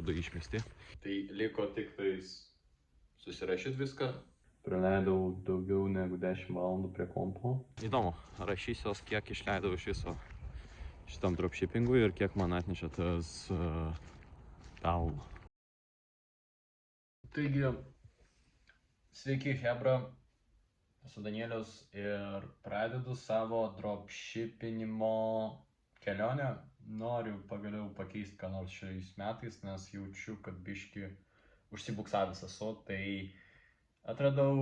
du išmesti. Tai liko tik tais susirašyti viską. Praleidau daugiau negu 10 valandų prie kompo. Įdomu, rašysiuos, kiek išleidau iš viso šitam dropshippingui ir kiek man atnešė tas pelno. Taigi, sveiki Hebra, esu Danielius ir pradedu savo dropshippinimo kelionę. Noriu pagaliau pakeisti ką nors šiais metais, nes jaučiu, kad biški užsibuksavęs esu. Tai atradau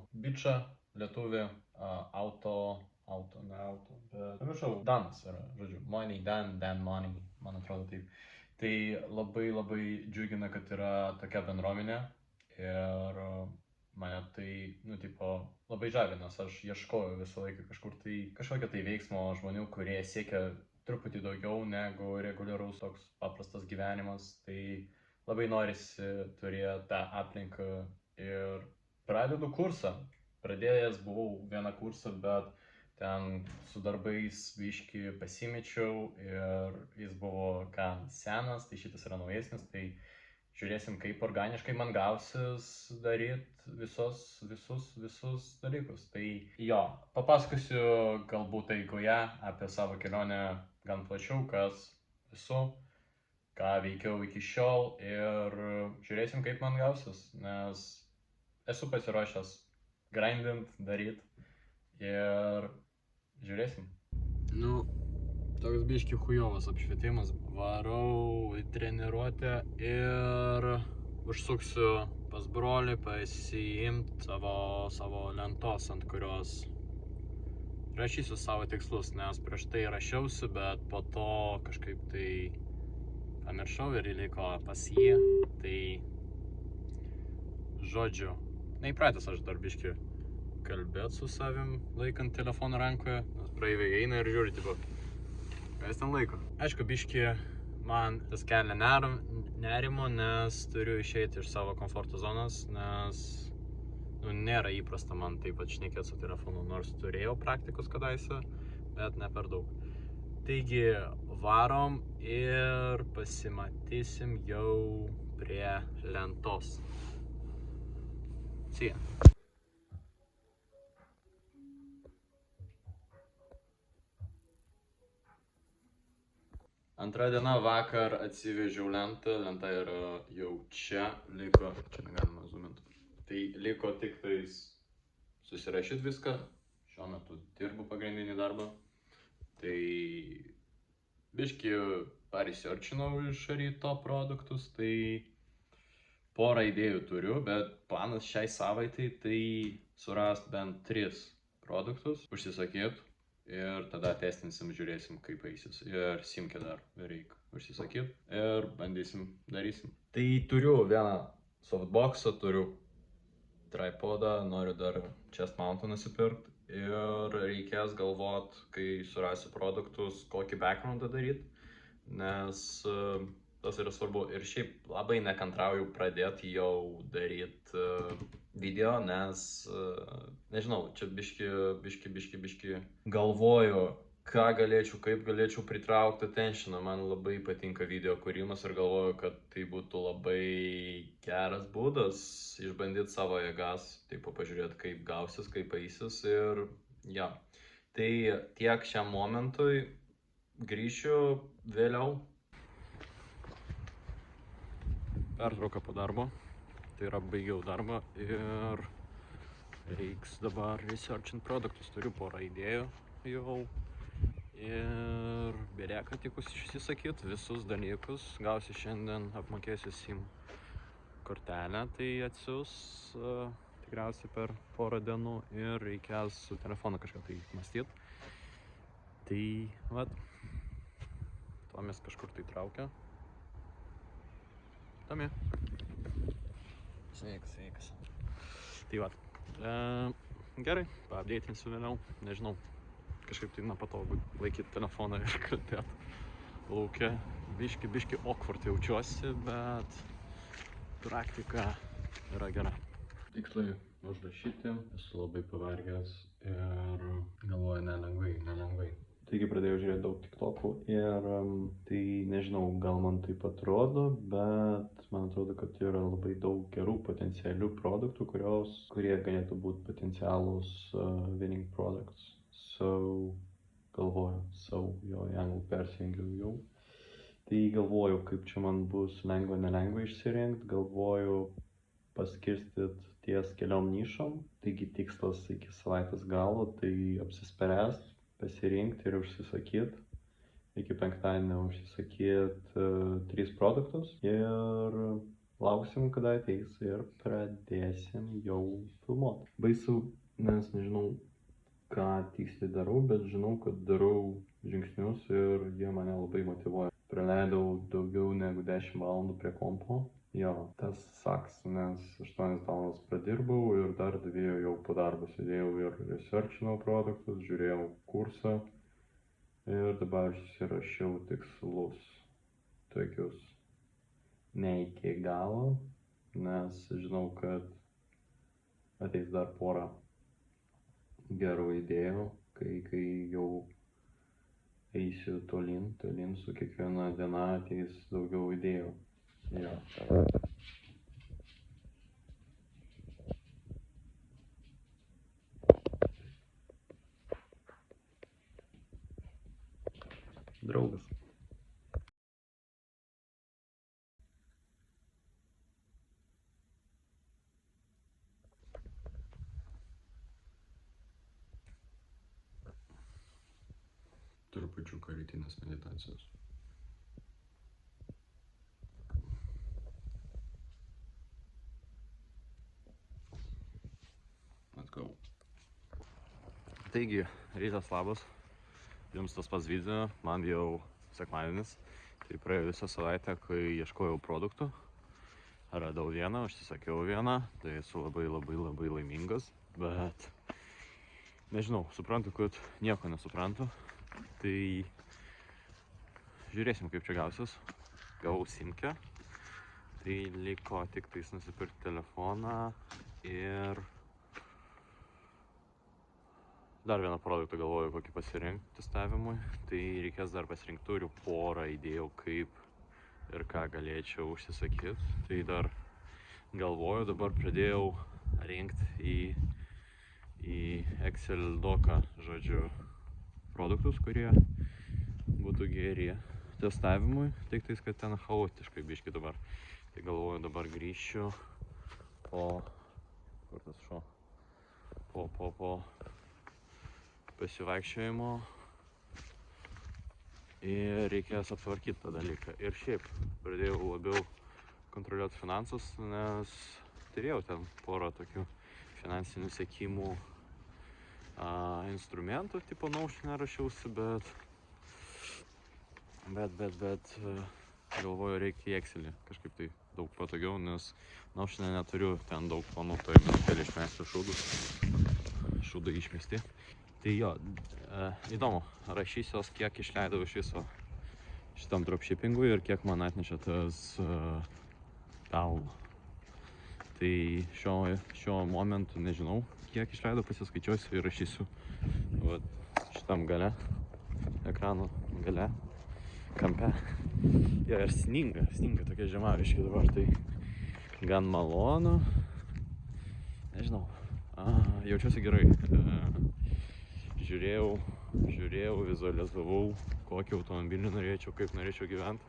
bičą, lietuvį, bet pamiršau, Danas yra, žodžiu, Money, Dan Money, man atrodo taip. Tai labai džiugina, kad yra tokia bendruomenė ir mane tai, labai žavi, nes aš ieškoju visą laiką kažkokio tai veiksmo žmonių, kurie siekia truputį daugiau negu reguliaraus toks paprastas gyvenimas. Tai labai norisi turėti tą aplinką ir pradedu kursą. Pradėjęs buvau vieną kursą, bet ten su darbais biški pasimečiau ir jis buvo gan senas, tai šitas yra naujesnis, tai žiūrėsim, kaip organiškai man gausis daryti visus dalykus. Tai jo, papasakosiu galbūt eigoje apie savo kelionę gan plačiau, kas esu, ką veikiau iki šiol ir žiūrėsim, kaip man gausis, nes esu pasiruošęs grindint, daryt ir žiūrėsim. Toks biški chujovas apšvietimas. Varau į treniruotę ir užsuksiu pas brolį pasiimt savo lentos, ant kurios rašysiu savo tikslus, nes prieš tai rašiausi, bet po to kažkaip tai pamiršau ir įliko pas jį. Tai žodžiu, neįpratęs aš dar biški kalbėt su savim, laikant telefoną rankoje, nes praeiviai eina ir žiūri, tipo, ką jis ten laiko. Aišku, biški man tas kelia nerimo, nes turiu išeiti iš savo komforto zonos, nes nėra įprasta man taip pat šnekėti su telefonu, nors turėjau praktikos kadaise, bet ne per daug. Taigi, varom ir pasimatysim jau prie lentos. See ya. Antra diena, vakar atsivežiau lentą, lenta yra jau čia negalima zoominti. Tai liko tik tais susirašyti viską, šiuo metu dirbu pagrindinį darbą. Tai biški paresearchinau iš ryto produktus, tai porą idėjų turiu, bet planas šiai savaitai tai surast bent 3 produktus, užsisakyt. Ir tada testinsim, žiūrėsim, kaip eisis. Ir simkę dar reik užsisakyti. Ir bandysim, darysim. Tai turiu vieną softboxą, turiu tripodą, noriu dar chest mountą nusipirkti. Ir reikės galvot, kai surasiu produktus, kokį backgroundą daryti. Nes tas yra svarbu. Ir šiaip labai nekantrauju pradėti jau daryti video, nes, nežinau, čia biški galvoju, ką galėčiau, kaip galėčiau pritraukti attentioną. Man labai patinka video kūrimas ir galvoju, kad tai būtų labai geras būdas išbandyti savo jėgas, taip pažiūrėti, kaip gausis, kaip eisis ir ja. Tai tiek šiam momentui, grįšiu vėliau. Pertrauka po darbo. Tai yra baigiau darbą ir reiks dabar researchint produktus. Turiu porą idėjų jau ir belieka tik užsisakyti visus dalykus. Gausiu šiandien, apmokėsiu SIM kortelę, tai atsiųs tikriausiai per porą dienų ir reikės su telefonu kažką tai mąstyti. Tai vat, Tomis kažkur tai traukia. Tomi. Sveikas. Tai vat, gerai, paapdėtinsiu vėliau, nežinau, kažkaip tai nepatogu laikyti telefoną ir kalbėti lauke. Biški awkward jaučiuosi, bet praktika yra gera. Tikslai užrašyti, esu labai pavargęs ir galvoju nelengvai. Taigi pradėjau žiūrėti daug TikTokų ir tai nežinau, gal man taip atrodo, bet man atrodo, kad yra labai daug gerų potencialių produktų, kurie galėtų būti potencialūs winning products. Jo, į anglų persijungiau jau. Tai galvoju, kaip čia man bus lengva, nelengva išsirinkti, galvoju paskirstyti ties keliom nišom, taigi tikslas iki savaitės galo, tai apsispręsti, pasirinkti ir užsisakyti. Iki penktadienio užsisakyti 3 produktus ir lauksim, kada ateis ir pradėsim jau filmuoti. Baisu, nes nežinau, ką tiksliai darau, bet žinau, kad darau žingsnius ir jie mane labai motyvuoja. Praleidau daugiau negu 10 valandų prie kompo. Jo, tas saks, nes 8 valandas pradirbau ir dar 2 jau po darbo sėdėjau ir researchinau produktus, žiūrėjau kursą ir dabar susirašiau tikslus tokius ne iki galo, nes žinau, kad ateis dar porą gerų idėjų, kai jau eisiu tolyn su kiekviena diena ateis daugiau idėjų. Jo. Draugas. Trupučiuką rytinės meditacijos. Let's go. Taigi, rytas labas. Jums tas pats video, man jau sekmadienis. Tai praėjo visą savaitę, kai ieškojau produktų. Radau vieną, užsisakiau vieną. Tai esu labai laimingas. Bet nežinau, suprantu, kad nieko nesuprantu. Tai žiūrėsim, kaip čia gausis. Gavau simkę. Tai liko tik tais nusipirkti telefoną ir dar vieną produktą galvoju, kokį pasirinkti testavimui. Tai reikės dar pasirinkti, turiu porą idėjų, kaip ir ką galėčiau užsisakyti. Tai dar galvoju, dabar pradėjau rinkti į Excel doką, žodžiu, produktus, kurie būtų geri testavimui. Tik tais, kad ten chaotiškai biški dabar. Tai galvoju, dabar grįšiu po pasivaikščiojimo ir reikės aptvarkyti tą dalyką. Ir šiaip pradėjau labiau kontroliuoti finansus, nes turėjau ten porą tokių finansinių sekimų instrumentų, tipo Notion rašiausi, bet galvoju, reikia į Excelį kažkaip tai daug patogiau, nes Notion neturiu ten daug planų, tai minutėlį išmesti šūdai išmesti. Tai jo, įdomu, rašysiuos, kiek išleidau iš viso šitam dropshippingui ir kiek man atnešė tas pelno. Tai šiuo momentu nežinau, kiek išleidau, pasiskaičiuosiu ir rašysiu šitam gale, ekrano gale, kampe. Jo, ir sninga tokia žemariški dabar, tai gan malonu, nežinau, jaučiuosi gerai. Žiūrėjau, vizualizavau, kokį automobilį norėčiau, kaip norėčiau gyventi.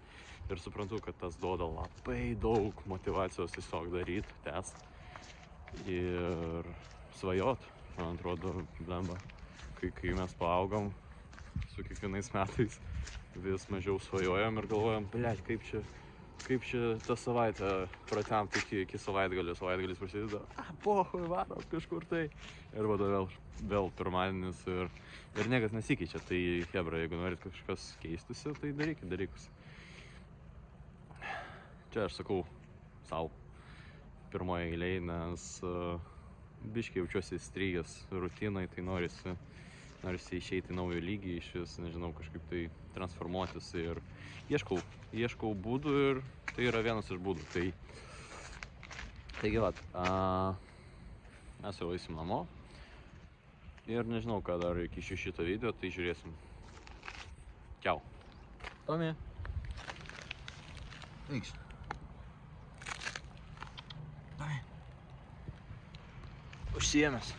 Ir suprantu, kad tas duoda labai daug motyvacijos tiesiog daryti, tęsti. Ir svajot, man atrodo, blemba, kai mes paaugom su kiekvienais metais, vis mažiau svajojam ir galvojam, blėt, kaip čia tą savaitę pratemti iki savaitgalis prasideda, pohui, varom kažkur tai. Ir vada vėl pirmadienis ir niekas nesikeičia. Tai hebra, jeigu norit kažkas keistusi, tai darykit dalykus. Čia aš sakau savo pirmoje eilėje, nes biškai jaučiuosi įstrigęs rutinai, tai norisi išeiti į naują lygį, iš vis, nežinau, kažkaip tai transformuotis ir ieškau būdų ir tai yra vienas iš būdų. Taigi vat, mes jau eisim namo ir nežinau, ką dar iki šito video, tai žiūrėsim, Kiau. Tomi. Eikš. Užsiėmęs.